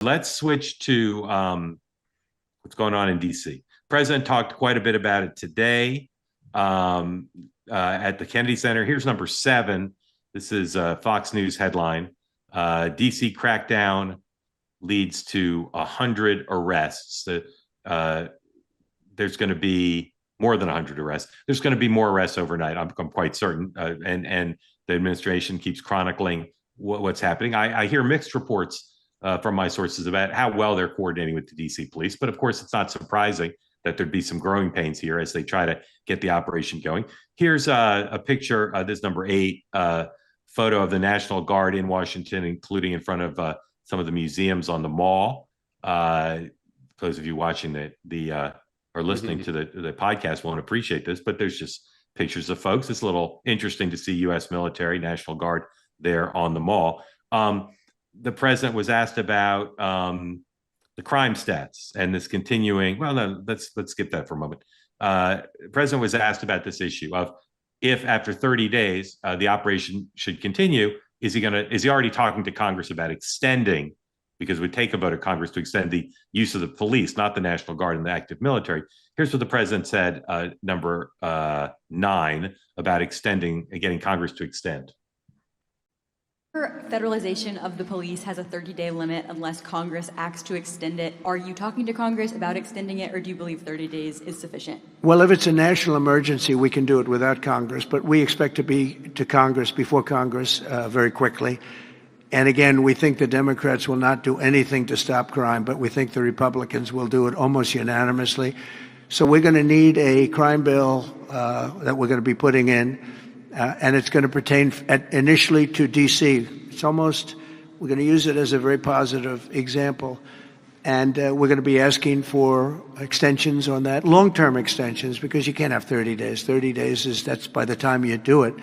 Let's switch to what's going on in D.C. President talked quite a bit about it today at the Kennedy Center. Here's number 7. This is a Fox News headline. D.C. crackdown leads to 100 arrests. There's going to be more than 100 arrests. There's going to be more arrests overnight. I'm quite certain. And the administration keeps chronicling what's happening. I hear mixed reports from my sources about how well they're coordinating with the D.C. police. But of course, it's not surprising that there'd be some growing pains here as they try to get the operation going. Here's a picture, this number 8, photo of the National Guard in Washington, including in front of some of the museums on the Mall. Those of you watching or listening to the podcast won't appreciate this, but there's just pictures of folks. It's a little interesting to see U.S. military, National Guard there on the Mall. The president was asked about the crime stats and this continuing. Well, no, let's skip that for a moment. The president was asked about this issue of if after 30 days the operation should continue. Is he already talking to Congress about extending? Because it would take a vote of Congress to extend the use of the police, not the National Guard and the active military. Here's what the president said, number 9, about getting Congress to extend. Federalization of the police has a 30-day limit unless Congress acts to extend it. Are you talking to Congress about extending it, or do you believe 30 days is sufficient? Well, if it's a national emergency, we can do it without Congress, but we expect to be to Congress before Congress very quickly. And again, we think the Democrats will not do anything to stop crime, but we think the Republicans will do it almost unanimously. So we're going to need a crime bill that we're going to be putting in. And it's going to pertain initially to D.C. We're going to use it as a very positive example. And we're going to be asking for extensions on that, long-term extensions, because you can't have 30 days. 30 days that's by the time you do it.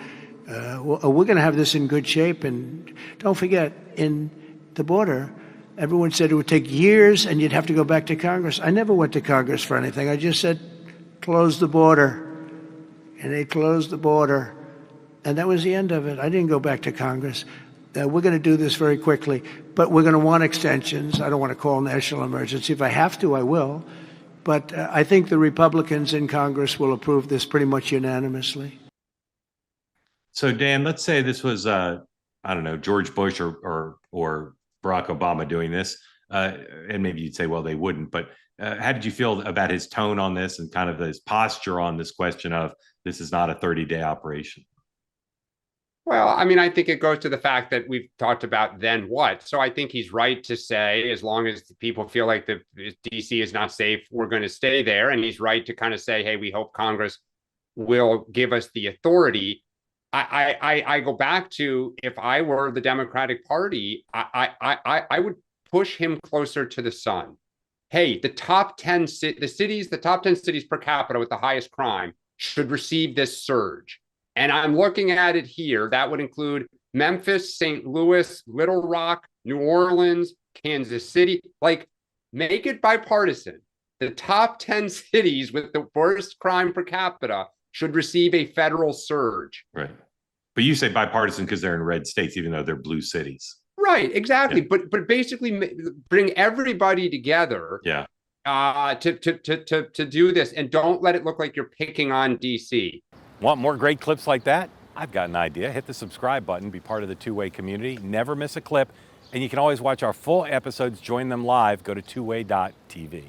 We're going to have this in good shape. And don't forget, in the border, everyone said it would take years and you'd have to go back to Congress. I never went to Congress for anything. I just said, close the border. And they closed the border. And that was the end of it. I didn't go back to Congress. We're going to do this very quickly, but we're going to want extensions. I don't want to call national emergency. If I have to, I will. But I think the Republicans in Congress will approve this pretty much unanimously. So, Dan, let's say this was, George Bush or Barack Obama doing this. And maybe you'd say, well, they wouldn't. But how did you feel about his tone on this and kind of his posture on this question of this is not a 30-day operation? Well, I mean, I think it goes to the fact that we've talked about then what. So I think he's right to say, as long as people feel like the DC is not safe, we're going to stay there. And he's right to kind of say, hey, we hope Congress will give us the authority. I go back to, if I were the Democratic Party, I would push him closer to the sun. Hey, the top 10 cities per capita with the highest crime should receive this surge. And I'm looking at it here. That would include Memphis, St. Louis, Little Rock, New Orleans, Kansas City. Like, make it bipartisan. The top 10 cities with the worst crime per capita should receive a federal surge. Right. But you say bipartisan because they're in red states, even though they're blue cities. Right, exactly. Yeah. But basically bring everybody together. Yeah. To do this, and don't let it look like you're picking on DC. Want more great clips like that? I've got an idea. Hit the subscribe button, be part of the two-way community, never miss a clip, and you can always watch our full episodes, join them live, go to twoway.tv.